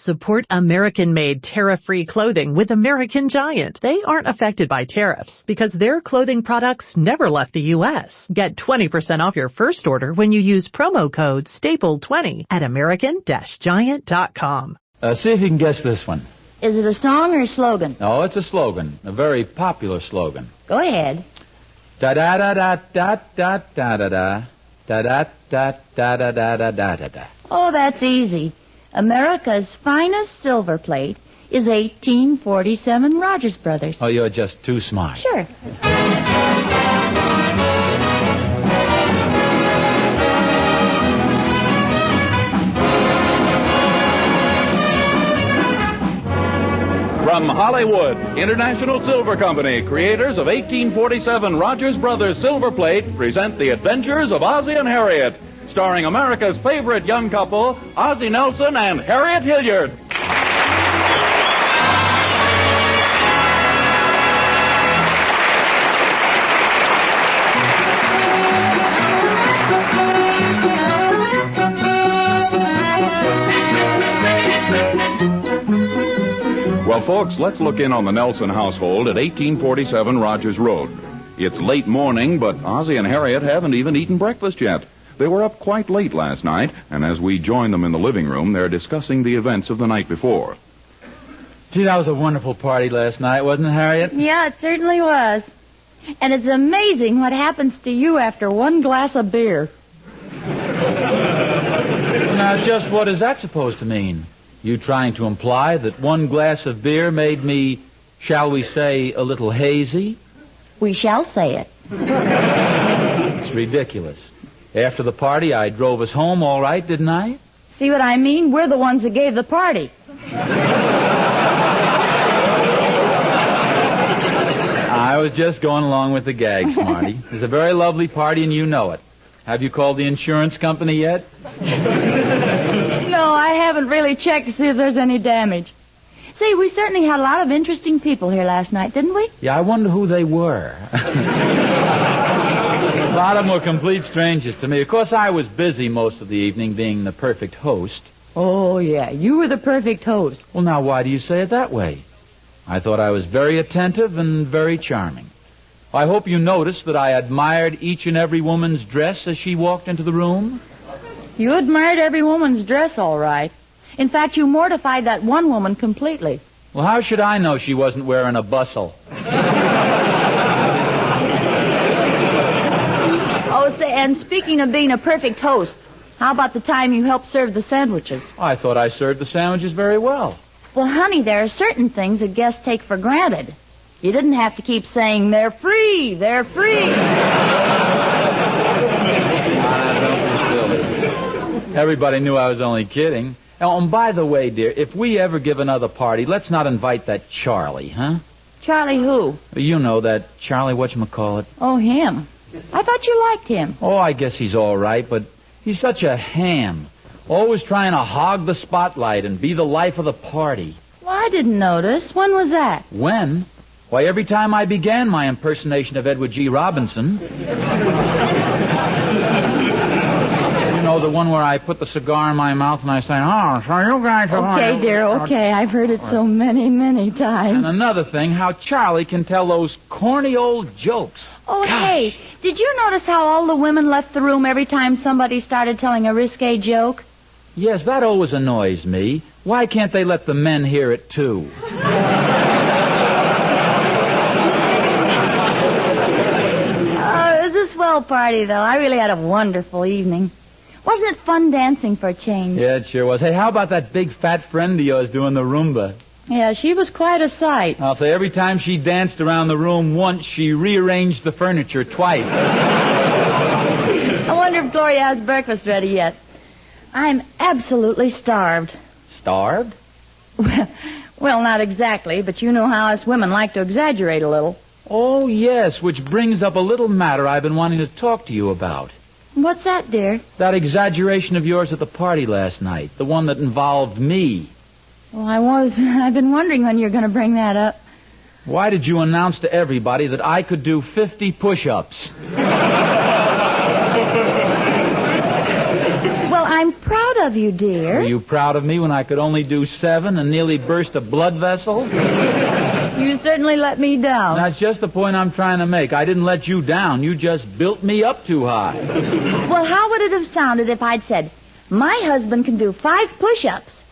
Support American-made tariff-free clothing with American Giant. They aren't affected by tariffs because their clothing products never left the U.S. Get 20% off your first order when you use promo code STAPLE20 at American-Giant.com. See if you can guess this one. Is it a song or a slogan? No, it's a slogan. A very popular slogan. Go ahead. Da-da-da-da-da-da-da-da-da. Da-da-da-da-da-da-da-da-da. Oh, that's easy. America's finest silver plate is 1847 Rogers Brothers. Oh, you're just too smart. Sure. From Hollywood, International Silver Company, creators of 1847 Rogers Brothers Silver Plate, present The Adventures of Ozzie and Harriet, starring America's favorite young couple, Ozzie Nelson and Harriet Hilliard. Well, folks, let's look in on the Nelson household at 1847 Rogers Road. It's late morning, but Ozzie and Harriet haven't even eaten breakfast yet. They were up quite late last night, and as we join them in the living room, they're discussing the events of the night before. Gee, that was a wonderful party last night, wasn't it, Harriet? Yeah, it certainly was. And it's amazing what happens to you after one glass of beer. Now, just what is that supposed to mean? You trying to imply that one glass of beer made me, shall we say, a little hazy? We shall say it. It's ridiculous. After the party, I drove us home all right, didn't I? See what I mean? We're the ones that gave the party. I was just going along with the gag, Smarty. It's a very lovely party, and you know it. Have you called the insurance company yet? No, I haven't really checked to see if there's any damage. See, we certainly had a lot of interesting people here last night, didn't we? Yeah, I wonder who they were. A lot of them were complete strangers to me. Of course, I was busy most of the evening being the perfect host. Oh, yeah, you were the perfect host. Well, now, why do you say it that way? I thought I was very attentive and very charming. I hope you noticed that I admired each and every woman's dress as she walked into the room. You admired every woman's dress, all right. In fact, you mortified that one woman completely. Well, how should I know she wasn't wearing a bustle? Oh, say, and speaking of being a perfect host, how about the time you helped serve the sandwiches? I thought I served the sandwiches very well. Well, honey, there are certain things that guests take for granted. You didn't have to keep saying, they're free, they're free. Don't be silly. Everybody knew I was only kidding. Oh, and by the way, dear, if we ever give another party, let's not invite that Charlie, huh? Charlie who? You know, that Charlie whatchamacallit. Oh, him. I thought you liked him. Oh, I guess he's all right, but he's such a ham. Always trying to hog the spotlight and be the life of the party. Well, I didn't notice. When was that? When? Why, every time I began my impersonation of Edward G. Robinson. You know, the one where I put the cigar in my mouth and I say, oh, so you guys are... Okay, dear, okay. I've heard it so many, many times. And another thing, how Charlie can tell those corny old jokes. Oh, Gosh. Hey, did you notice how all the women left the room every time somebody started telling a risque joke? Yes, that always annoys me. Why can't they let the men hear it, too? It was a swell party, though. I really had a wonderful evening. Wasn't it fun dancing for a change? Yeah, it sure was. Hey, how about that big fat friend of yours doing the Roomba? Yeah, she was quite a sight. I'll say every time she danced around the room once, she rearranged the furniture twice. I wonder if Gloria has breakfast ready yet. I'm absolutely starved. Starved? Well, not exactly, but you know how us women like to exaggerate a little. Oh, yes, which brings up a little matter I've been wanting to talk to you about. What's that, dear? That exaggeration of yours at the party last night, the one that involved me. Well, I've been wondering when you're going to bring that up. Why did you announce to everybody that I could do 50 push-ups? Well, I'm proud of you, dear. Were you proud of me when I could only do 7 and nearly burst a blood vessel? You certainly let me down. That's just the point I'm trying to make. I didn't let you down. You just built me up too high. Well, how would it have sounded if I'd said, my husband can do 5 push-ups?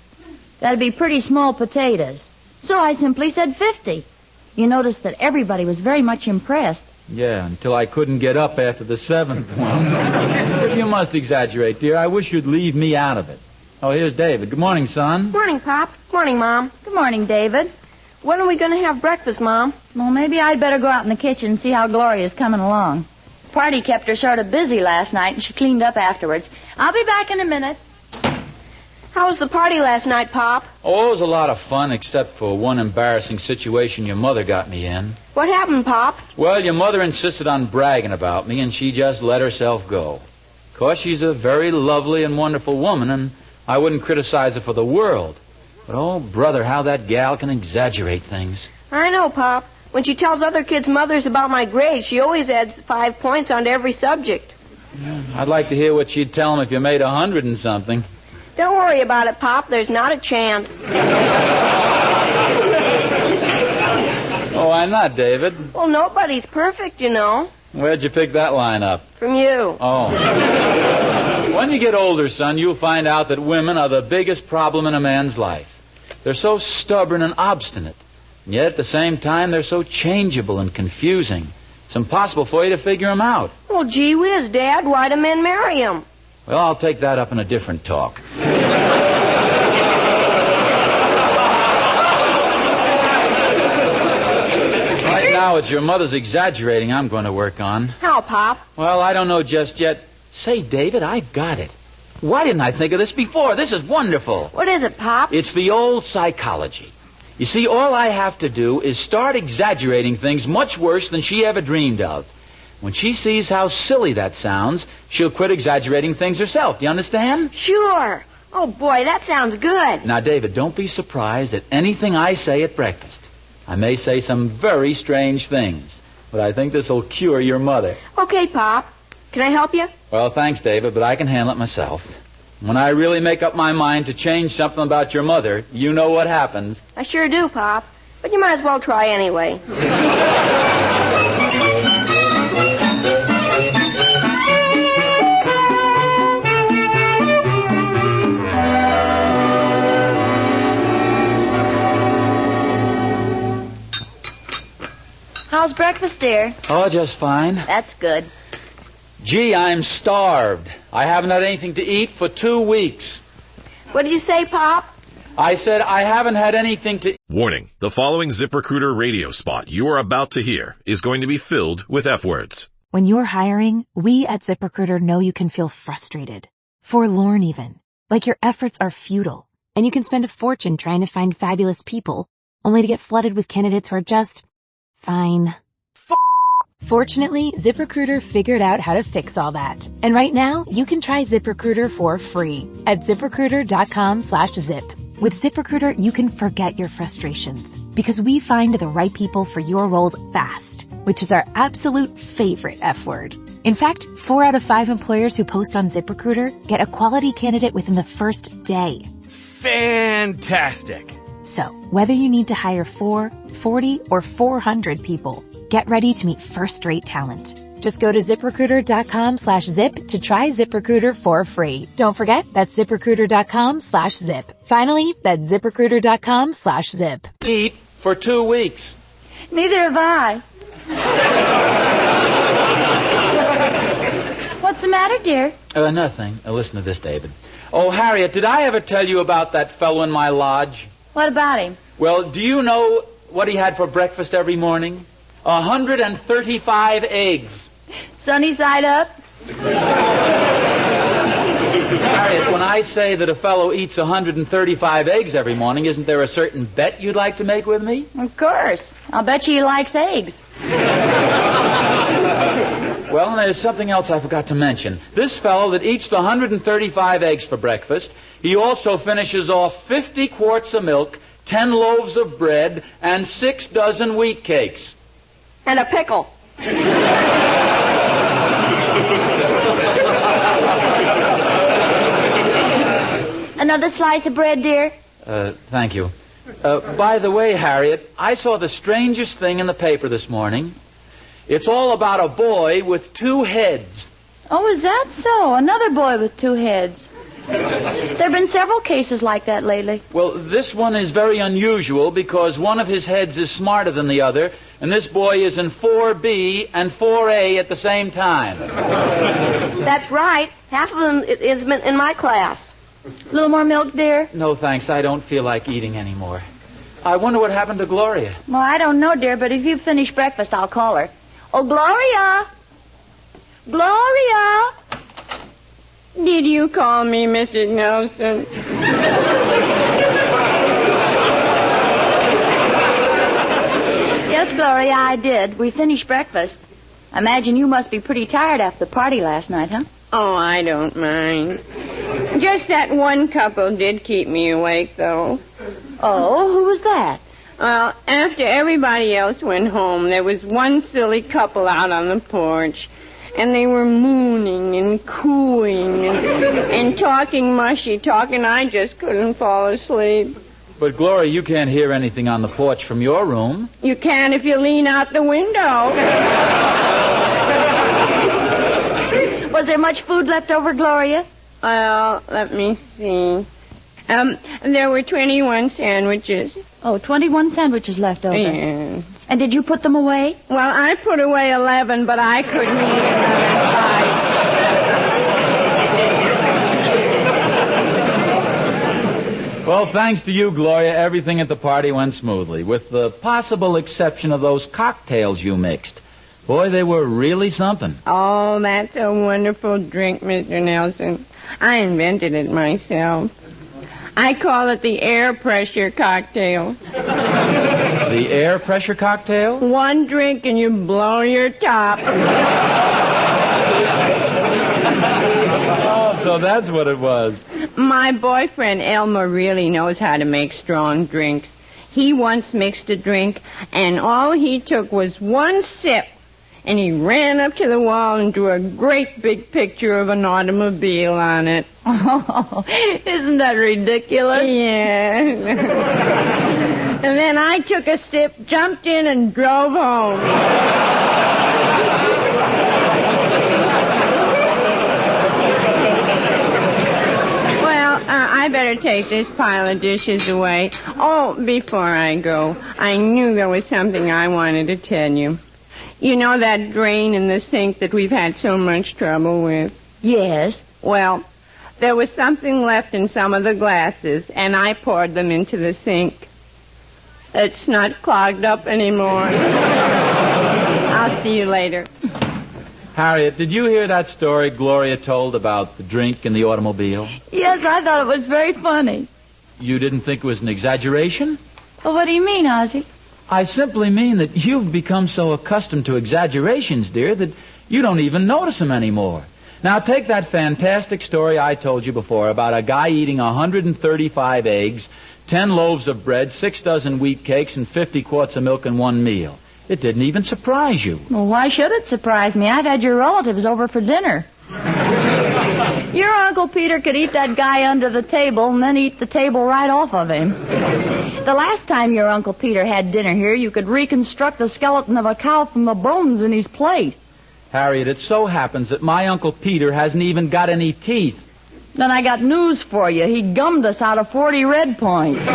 That'd be pretty small potatoes. So I simply said 50. You noticed that everybody was very much impressed. Yeah, until I couldn't get up after the 7th one. If you must exaggerate, dear, I wish you'd leave me out of it. Oh, here's David. Good morning, son. Morning, Pop. Morning, Mom. Good morning, David. When are we going to have breakfast, Mom? Well, maybe I'd better go out in the kitchen and see how Gloria's coming along. Party kept her sort of busy last night, and she cleaned up afterwards. I'll be back in a minute. How was the party last night, Pop? Oh, it was a lot of fun, except for one embarrassing situation your mother got me in. What happened, Pop? Well, your mother insisted on bragging about me, and she just let herself go. Of course, she's a very lovely and wonderful woman, and I wouldn't criticize her for the world. But, oh, brother, how that gal can exaggerate things. I know, Pop. When she tells other kids' mothers about my grades, she always adds 5 points onto every subject. I'd like to hear what she'd tell them if you made 100 and something. Don't worry about it, Pop. There's not a chance. Oh, why not, David? Well, nobody's perfect, you know. Where'd you pick that line up? From you. Oh. When you get older, son, you'll find out that women are the biggest problem in a man's life. They're so stubborn and obstinate. And yet, at the same time, they're so changeable and confusing. It's impossible for you to figure them out. Well, gee whiz, Dad. Why do men marry them? Well, I'll take that up in a different talk. Right now, it's your mother's exaggerating I'm going to work on. How, Pop? Well, I don't know just yet. Say, David, I've got it. Why didn't I think of this before? This is wonderful. What is it, Pop? It's the old psychology. You see, all I have to do is start exaggerating things much worse than she ever dreamed of. When she sees how silly that sounds, she'll quit exaggerating things herself. Do you understand? Sure. Oh, boy, that sounds good. Now, David, don't be surprised at anything I say at breakfast. I may say some very strange things, but I think this will cure your mother. Okay, Pop. Can I help you? Well, thanks, David, but I can handle it myself. When I really make up my mind to change something about your mother, you know what happens. I sure do, Pop. But you might as well try anyway. How's breakfast, dear? Oh, just fine. That's good. Gee, I'm starved. I haven't had anything to eat for 2 weeks. What did you say, Pop? I said I haven't had anything to... Warning, the following ZipRecruiter radio spot you are about to hear is going to be filled with F-words. When you're hiring, we at ZipRecruiter know you can feel frustrated, forlorn even, like your efforts are futile, and you can spend a fortune trying to find fabulous people, only to get flooded with candidates who are just fine. Fortunately, ZipRecruiter figured out how to fix all that. And right now, you can try ZipRecruiter for free at ZipRecruiter.com/zip. With ZipRecruiter, you can forget your frustrations because we find the right people for your roles fast, which is our absolute favorite F word. In fact, 4 out of 5 employers who post on ZipRecruiter get a quality candidate within the first day. Fantastic. So, whether you need to hire 4, 40, or 400 people, get ready to meet first-rate talent. Just go to ZipRecruiter.com/zip to try ZipRecruiter for free. Don't forget, that's ZipRecruiter.com/zip. Finally, that's ZipRecruiter.com/zip. eat for 2 weeks. Neither have I. What's the matter, dear? Nothing. Listen to this, David. Oh, Harriet, did I ever tell you about that fellow in my lodge? What about him? Well, do you know what he had for breakfast every morning? 135 eggs. Sunny side up? Harriet, when I say that a fellow eats 135 eggs every morning, isn't there a certain bet you'd like to make with me? Of course. I'll bet you he likes eggs. Well, and there's something else I forgot to mention. This fellow that eats the 135 eggs for breakfast, he also finishes off 50 quarts of milk, 10 loaves of bread, and 6 dozen wheat cakes. And a pickle. another slice of bread, dear? Thank you. By the way, Harriet, I saw the strangest thing in the paper this morning. It's all about a boy with 2 heads. Oh, is that so? Another boy with 2 heads. There have been several cases like that lately. Well, this one is very unusual because one of his heads is smarter than the other, and this boy is in 4B and 4A at the same time. That's right. Half of them is in my class. A little more milk, dear? No, thanks. I don't feel like eating anymore. I wonder what happened to Gloria. Well, I don't know, dear, but if you finish breakfast, I'll call her. Oh, Gloria! Gloria! Did you call me, Mrs. Nelson? Yes, Gloria, I did. We finished breakfast. I imagine you must be pretty tired after the party last night, huh? Oh, I don't mind. Just that one couple did keep me awake, though. Oh, who was that? Well, after everybody else went home, there was one silly couple out on the porch. And they were mooning and cooing and talking mushy talk, and I just couldn't fall asleep. But, Gloria, you can't hear anything on the porch from your room. You can if you lean out the window. Was there much food left over, Gloria? Well, let me see. There were 21 sandwiches. Oh, 21 sandwiches left over. Yeah. And did you put them away? Well, I put away 11, but I couldn't eat another bite. Well, thanks to you, Gloria, everything at the party went smoothly, with the possible exception of those cocktails you mixed. Boy, they were really something. Oh, that's a wonderful drink, Mr. Nelson. I invented it myself. I call it the air pressure cocktail. The air pressure cocktail? One drink and you blow your top. Oh, so that's what it was. My boyfriend, Elmer, really knows how to make strong drinks. He once mixed a drink, and all he took was one sip, and he ran up to the wall and drew a great big picture of an automobile on it. Oh, isn't that ridiculous? Yeah. And then I took a sip, jumped in, and drove home. Well, I better take this pile of dishes away. Oh, before I go, I knew there was something I wanted to tell you. You know that drain in the sink that we've had so much trouble with? Yes. Well, there was something left in some of the glasses, and I poured them into the sink. It's not clogged up anymore. I'll see you later. Harriet, did you hear that story Gloria told about the drink in the automobile? Yes, I thought it was very funny. You didn't think it was an exaggeration? Well, what do you mean, Ozzie? I simply mean that you've become so accustomed to exaggerations, dear, that you don't even notice them anymore. Now, take that fantastic story I told you before about a guy eating 135 eggs, 10 loaves of bread, 6 dozen wheat cakes, and 50 quarts of milk in one meal. It didn't even surprise you. Well, why should it surprise me? I've had your relatives over for dinner. Your Uncle Peter could eat that guy under the table and then eat the table right off of him. The last time your Uncle Peter had dinner here, you could reconstruct the skeleton of a cow from the bones in his plate. Harriet, it so happens that my Uncle Peter hasn't even got any teeth. Then I got news for you. He gummed us out of 40 red points.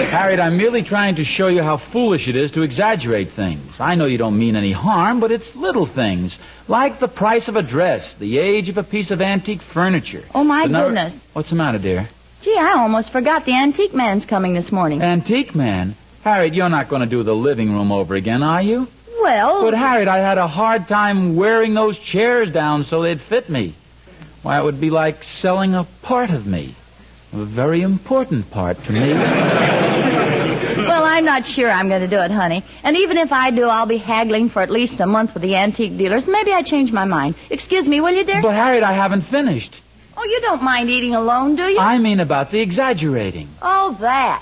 Harriet, I'm merely trying to show you how foolish it is to exaggerate things. I know you don't mean any harm, but it's little things, like the price of a dress, the age of a piece of antique furniture. Oh, my goodness. What's the matter, dear? Gee, I almost forgot the antique man's coming this morning. Antique man? Harriet, you're not going to do the living room over again, are you? Well... But, Harriet, I had a hard time wearing those chairs down so they'd fit me. Why, it would be like selling a part of me. A very important part to me. Well, I'm not sure I'm going to do it, honey. And even if I do, I'll be haggling for at least a month with the antique dealers. Maybe I change my mind. Excuse me, will you, dear? But, Harriet, I haven't finished. Oh, you don't mind eating alone, do you? I mean about the exaggerating. Oh, that.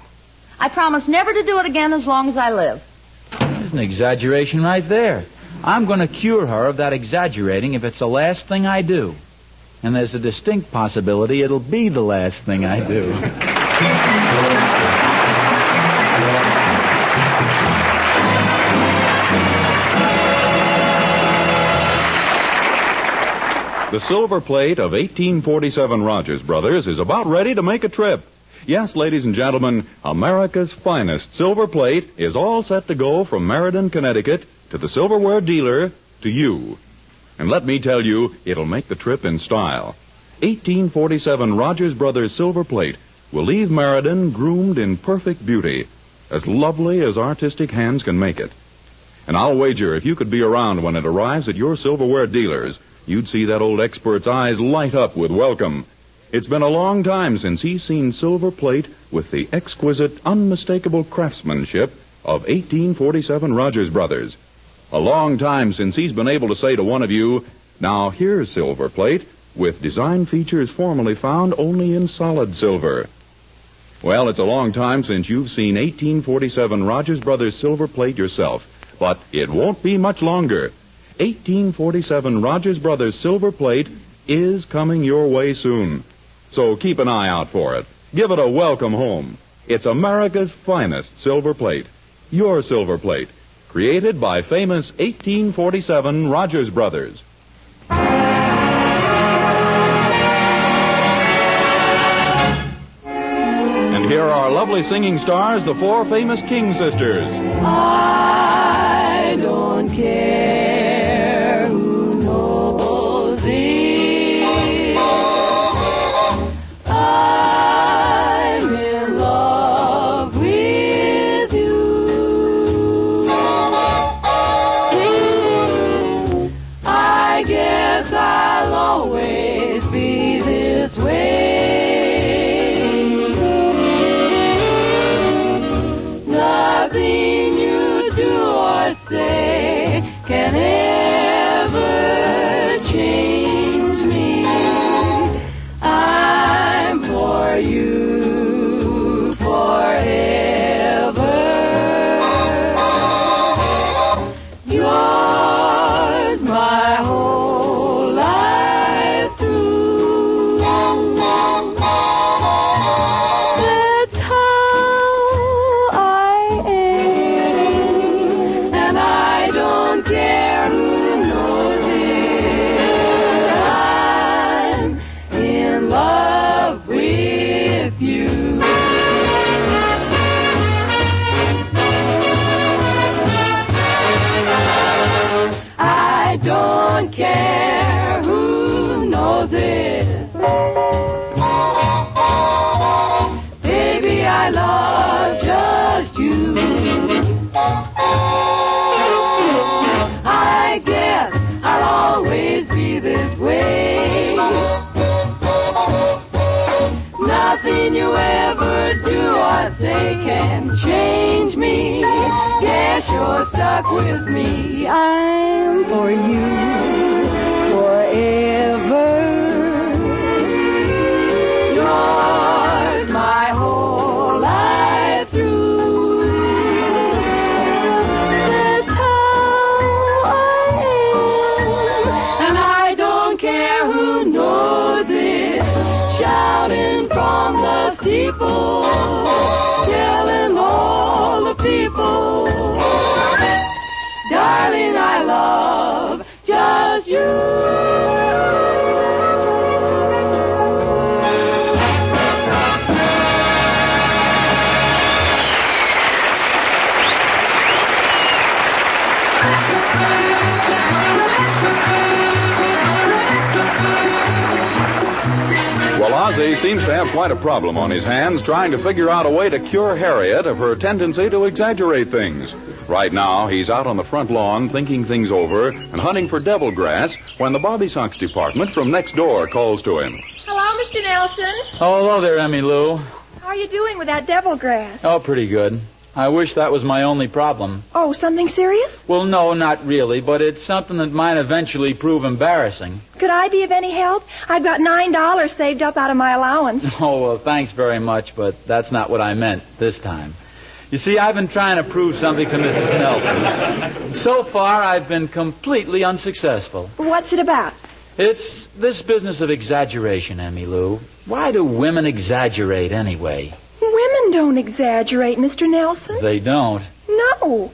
I promise never to do it again as long as I live. There's an exaggeration right there. I'm going to cure her of that exaggerating if it's the last thing I do. And there's a distinct possibility it'll be the last thing I do. The silver plate of 1847 Rogers Brothers is about ready to make a trip. Yes, ladies and gentlemen, America's finest silver plate is all set to go from Meriden, Connecticut, to the silverware dealer, to you. And let me tell you, it'll make the trip in style. 1847 Rogers Brothers silver plate will leave Meriden groomed in perfect beauty, as lovely as artistic hands can make it. And I'll wager if you could be around when it arrives at your silverware dealers, you'd see that old expert's eyes light up with welcome. It's been a long time since he's seen silver plate with the exquisite, unmistakable craftsmanship of 1847 Rogers Brothers. A long time since he's been able to say to one of you, now here's silver plate with design features formerly found only in solid silver. Well, it's a long time since you've seen 1847 Rogers Brothers silver plate yourself, but it won't be much longer. 1847 Rogers Brothers silver plate is coming your way soon. So keep an eye out for it. Give it a welcome home. It's America's finest silver plate. Your silver plate. Created by famous 1847 Rogers Brothers. And here are lovely singing stars, the four famous King sisters. I don't care who knows it. I'm in love with you. I guess I'll always be this way. Nothing you do or say can ever change me. I'm for you forever. Yours my whole life through. That's how I am, and I don't care who knows it. I'm in love with you. I don't care who knows it. Baby, I love just you. I guess I'll always be this way. Nothing you ever do or say can change me. Guess you're stuck with me. I'm for you forever. Yours my whole life through. That's how I am, and I don't care who knows it. Shouting from the steeple, telling all the people, darling, I love just you. Well, Ozzie seems to have quite a problem on his hands trying to figure out a way to cure Harriet of her tendency to exaggerate things. Right now, he's out on the front lawn thinking things over and hunting for devil grass when the Bobby Sox department from next door calls to him. Hello, Mr. Nelson. Oh, hello there, Emmy Lou. How are you doing with that devil grass? Oh, pretty good. I wish that was my only problem. Oh, something serious? Well, no, not really, but it's something that might eventually prove embarrassing. Could I be of any help? I've got $9 saved up out of my allowance. Oh, well, thanks very much, but that's not what I meant this time. You see, I've been trying to prove something to Mrs. Nelson. So far, I've been completely unsuccessful. What's it about? It's this business of exaggeration, Emmy Lou. Why do women exaggerate anyway? Women don't exaggerate, Mr. Nelson. They don't. No.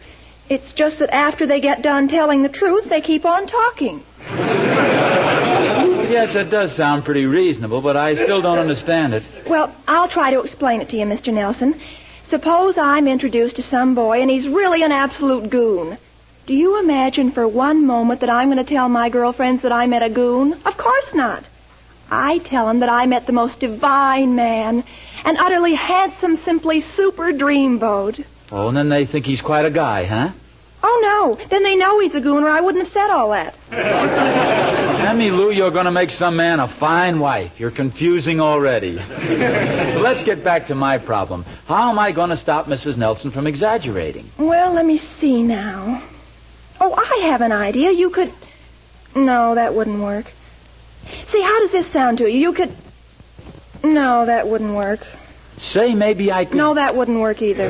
It's just that after they get done telling the truth, they keep on talking. Yes, that does sound pretty reasonable, but I still don't understand it. Well, I'll try to explain it to you, Mr. Nelson. Suppose I'm introduced to some boy and he's really an absolute goon. Do you imagine for one moment that I'm going to tell my girlfriends that I met a goon? Of course not. I tell them that I met the most divine man, an utterly handsome, simply super dreamboat. Oh, and then they think he's quite a guy, huh? Oh, no. Then they know he's a goon or I wouldn't have said all that. Emmy Lou, you're going to make some man a fine wife. You're confusing already. But let's get back to my problem. How am I going to stop Mrs. Nelson from exaggerating? Well, let me see now. Oh, I have an idea. You could... No, that wouldn't work. See, how does this sound to you? You could... No, that wouldn't work. Say maybe I could... No, that wouldn't work either.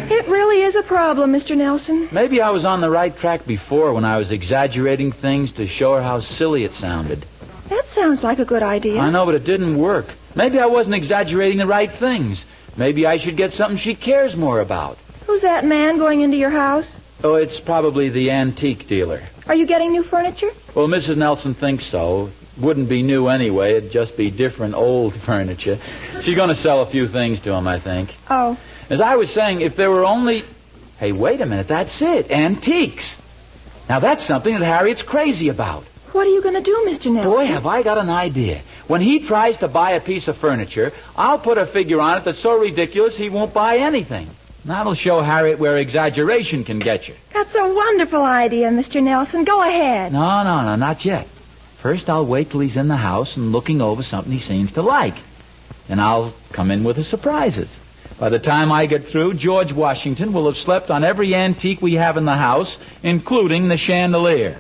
It really is a problem, Mr. Nelson. Maybe I was on the right track before when I was exaggerating things to show her how silly it sounded. That sounds like a good idea. I know, but it didn't work. Maybe I wasn't exaggerating the right things. Maybe I should get something she cares more about. Who's that man going into your house? Oh, it's probably the antique dealer. Are you getting new furniture? Well, Mrs. Nelson thinks so. Wouldn't be new anyway. It'd just be different old furniture. She's going to sell a few things to him, I think. Oh. As I was saying, if there were only... Hey, wait a minute. That's it. Antiques. Now, that's something that Harriet's crazy about. What are you going to do, Mr. Nelson? Boy, have I got an idea. When he tries to buy a piece of furniture, I'll put a figure on it that's so ridiculous he won't buy anything. That'll show Harriet where exaggeration can get you. That's a wonderful idea, Mr. Nelson. Go ahead. No, not yet. First, I'll wait till he's in the house and looking over something he seems to like. Then I'll come in with the surprises. By the time I get through, George Washington will have slept on every antique we have in the house, including the chandelier.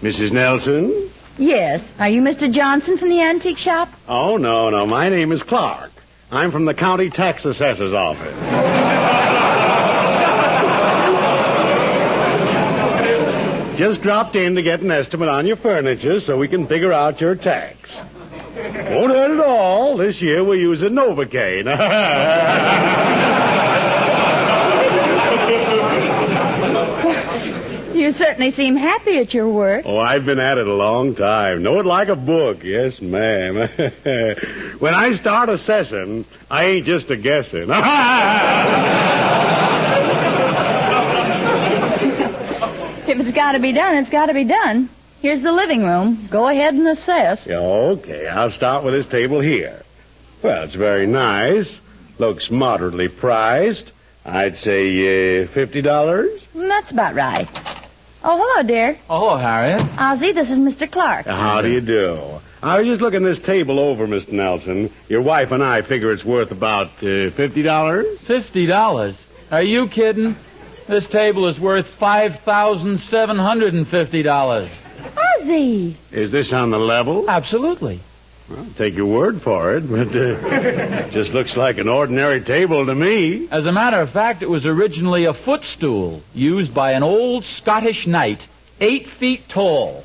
Mrs. Nelson? Yes. Are you Mr. Johnson from the antique shop? Oh, no. My name is Clark. I'm from the county tax assessor's office. Just dropped in to get an estimate on your furniture so we can figure out your tax. Won't hurt at all. This year we're using Novocaine. You certainly seem happy at your work. Oh, I've been at it a long time. Know it like a book. Yes, ma'am. When I start assessing, I ain't just a guessing. If it's got to be done, it's got to be done. Here's the living room. Go ahead and assess. Yeah, okay, I'll start with this table here. Well, it's very nice. Looks moderately priced. I'd say $50. That's about right. Oh, hello, dear. Oh, hello, Harriet. Ozzie, this is Mr. Clark. How do you do? I was just looking this table over, Mr. Nelson. Your wife and I figure it's worth about $50. $50? Are you kidding? This table is worth $5,750. Ozzie! Is this on the level? Absolutely. Well, take your word for it, but just looks like an ordinary table to me. As a matter of fact, it was originally a footstool used by an old Scottish knight, 8 feet tall.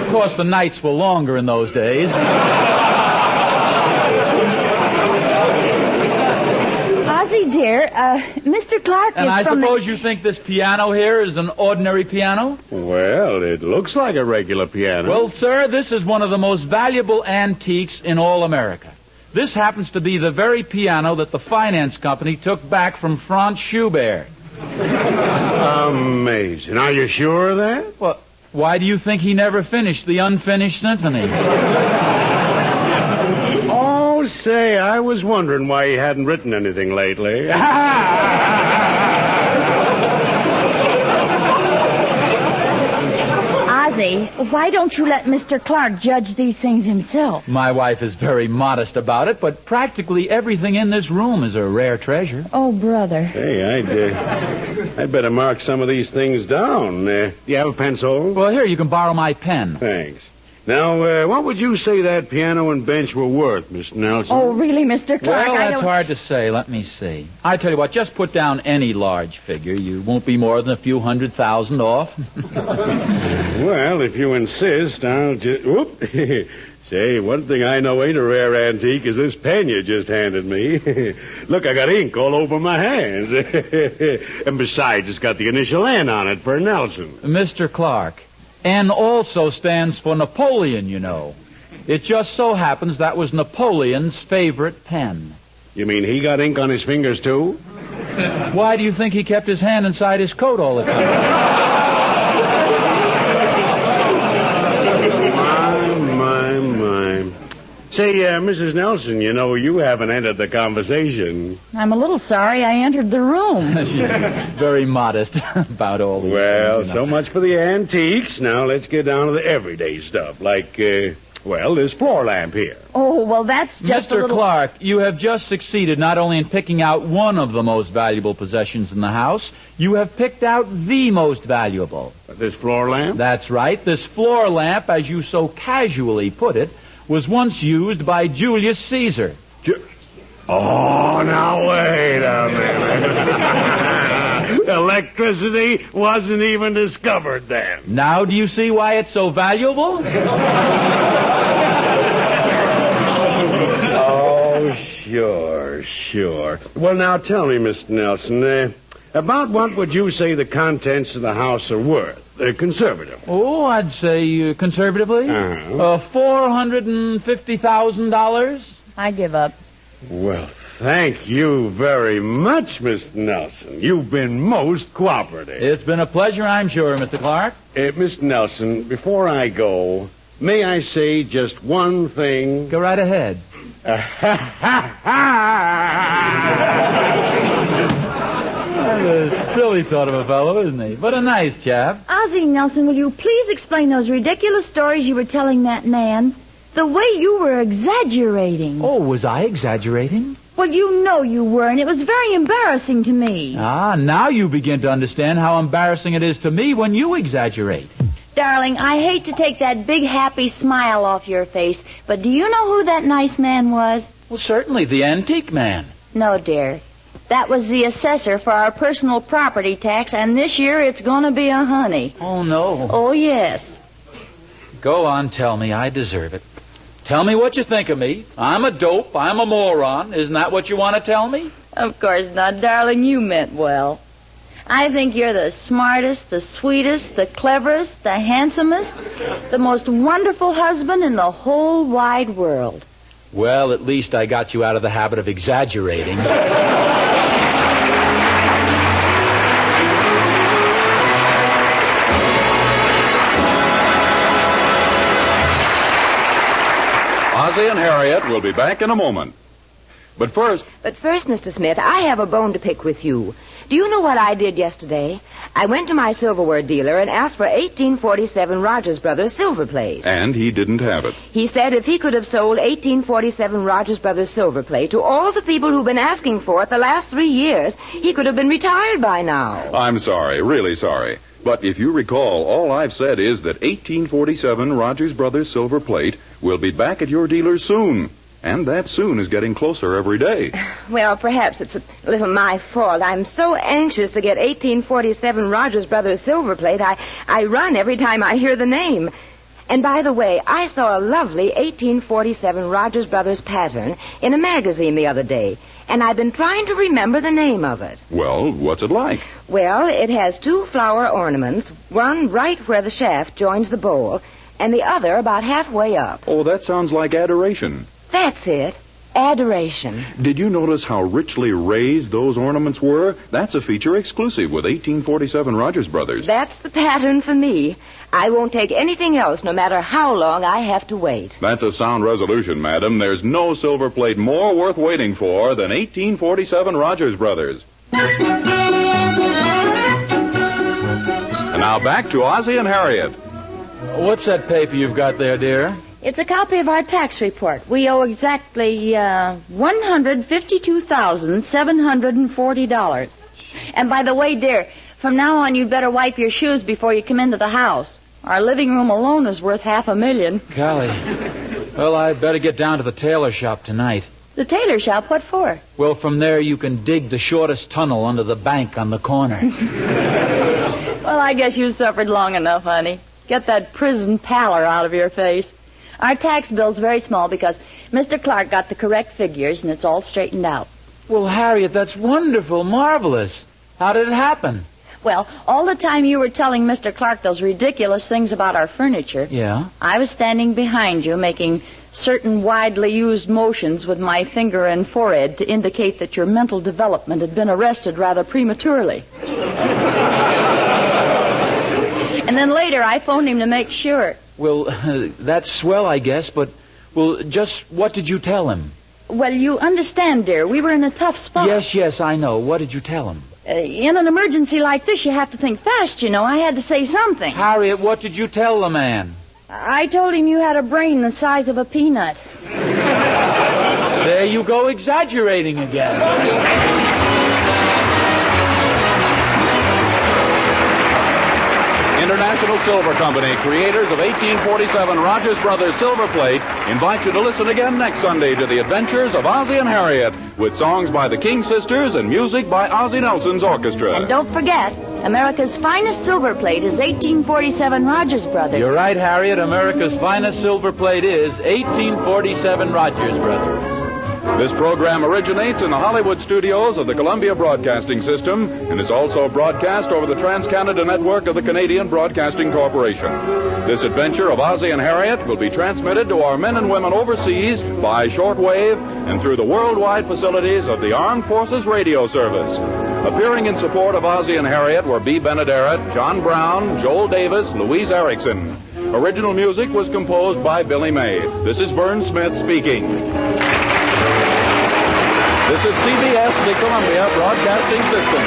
Of course, the knights were longer in those days. Ozzie, dear, Mr. Clark And is I from suppose you think this piano here is an ordinary piano? Well, it looks like a regular piano. Well, sir, this is one of the most valuable antiques in all America. This happens to be the very piano that the finance company took back from Franz Schubert. Amazing. Are you sure of that? Well, why do you think he never finished the unfinished symphony? Oh, say, I was wondering why he hadn't written anything lately. Ozzie, why don't you let Mr. Clark judge these things himself? My wife is very modest about it, but practically everything in this room is a rare treasure. Oh, brother. Hey, I'd better mark some of these things down. Do you have a pencil? Well, here, you can borrow my pen. Thanks. Now, what would you say that piano and bench were worth, Miss Nelson? Oh, really, Mr. Clark? Well, that's hard to say. Let me see. I tell you what, just put down any large figure. You won't be more than a few $100,000 off. Well, if you insist, I'll just... Whoop! Say, one thing I know ain't a rare antique is this pen you just handed me. Look, I got ink all over my hands. And besides, it's got the initial N on it for Nelson. Mr. Clark, N also stands for Napoleon, you know. It just so happens that was Napoleon's favorite pen. You mean he got ink on his fingers, too? Why do you think he kept his hand inside his coat all the time? My. Say, Mrs. Nelson, you know, you haven't entered the conversation. I'm a little sorry I entered the room. She's very modest about all these well, things, you know. So much for the antiques. Now let's get down to the everyday stuff, like, this floor lamp here. Oh, well, that's just Mr. Clark, you have just succeeded not only in picking out one of the most valuable possessions in the house, you have picked out the most valuable. This floor lamp? That's right. This floor lamp, as you so casually put it, was once used by Julius Caesar. Oh, now wait a minute. Electricity wasn't even discovered then. Now do you see why it's so valuable? Oh, sure. Well, now tell me, Mr. Nelson, about what would you say the contents of the house are worth? Conservative. Oh, I'd say conservatively. $450,000. I give up. Well, thank you very much, Mr. Nelson. You've been most cooperative. It's been a pleasure, I'm sure, Mr. Clark. Mr. Nelson, before I go, may I say just one thing? Go right ahead. A silly sort of a fellow, isn't he? But a nice chap. Ozzie Nelson, will you please explain those ridiculous stories you were telling that man? The way you were exaggerating. Oh, was I exaggerating? Well, you know you were, and it was very embarrassing to me. Ah, now you begin to understand how embarrassing it is to me when you exaggerate. Darling, I hate to take that big happy smile off your face, but do you know who that nice man was? Well, certainly, the antique man. No, dear. That was the assessor for our personal property tax, and this year it's going to be a honey. Oh, no. Oh, yes. Go on, tell me. I deserve it. Tell me what you think of me. I'm a dope. I'm a moron. Isn't that what you want to tell me? Of course not, darling. You meant well. I think you're the smartest, the sweetest, the cleverest, the handsomest, the most wonderful husband in the whole wide world. Well, at least I got you out of the habit of exaggerating. Ozzie and Harriet will be back in a moment. But first, Mr. Smith, I have a bone to pick with you. Do you know what I did yesterday? I went to my silverware dealer and asked for 1847 Rogers Brothers silver plate. and he didn't have it. He said if he could have sold 1847 Rogers Brothers silver plate to all the people who've been asking for it the last 3 years, he could have been retired by now. I'm sorry, really sorry. But if you recall, all I've said is that 1847 Rogers Brothers silver plate will be back at your dealer soon. And that soon is getting closer every day. Well, perhaps it's a little my fault. I'm so anxious to get 1847 Rogers Brothers silver plate, I run every time I hear the name. And by the way, I saw a lovely 1847 Rogers Brothers pattern in a magazine the other day, and I've been trying to remember the name of it. Well, what's it like? Well, it has 2 flower ornaments, one right where the shaft joins the bowl, and the other about halfway up. Oh, that sounds like adoration. That's it. Adoration. Did you notice how richly raised those ornaments were? That's a feature exclusive with 1847 Rogers Brothers. That's the pattern for me. I won't take anything else, no matter how long I have to wait. That's a sound resolution, madam. There's no silver plate more worth waiting for than 1847 Rogers Brothers. And now back to Ozzie and Harriet. What's that paper you've got there, dear? It's a copy of our tax report. We owe exactly $152,740. And by the way, dear, from now on you'd better wipe your shoes before you come into the house. Our living room alone is worth $500,000. Golly. Well, I better get down to the tailor shop tonight. The tailor shop? What for? Well, from there you can dig the shortest tunnel under the bank on the corner. Well, I guess you suffered long enough, honey. Get that prison pallor out of your face. Our tax bill's very small because Mr. Clark got the correct figures and it's all straightened out. Well, Harriet, that's wonderful, marvelous. How did it happen? Well, all the time you were telling Mr. Clark those ridiculous things about our furniture, Yeah? I was standing behind you making certain widely used motions with my finger and forehead to indicate that your mental development had been arrested rather prematurely. And then later I phoned him to make sure. Well, that's swell, I guess, but, well, just what did you tell him? Well, you understand, dear, we were in a tough spot. Yes, I know. What did you tell him? In an emergency like this, you have to think fast, you know. I had to say something. Harriet, what did you tell the man? I told him you had a brain the size of a peanut. There you go, exaggerating again. International Silver Company, creators of 1847 Rogers Brothers Silver Plate, invite you to listen again next Sunday to the adventures of Ozzie and Harriet, with songs by the King Sisters and music by Ozzie Nelson's orchestra. And don't forget, America's finest silver plate is 1847 Rogers Brothers. You're right, Harriet. America's finest silver plate is 1847 Rogers Brothers. This program originates in the Hollywood studios of the Columbia Broadcasting System and is also broadcast over the Trans-Canada Network of the Canadian Broadcasting Corporation. This adventure of Ozzie and Harriet will be transmitted to our men and women overseas by shortwave and through the worldwide facilities of the Armed Forces Radio Service. Appearing in support of Ozzie and Harriet were B. Benaderet, John Brown, Joel Davis, Louise Erickson. Original music was composed by Billy May. This is Vern Smith speaking. This is CBS, the Columbia Broadcasting System.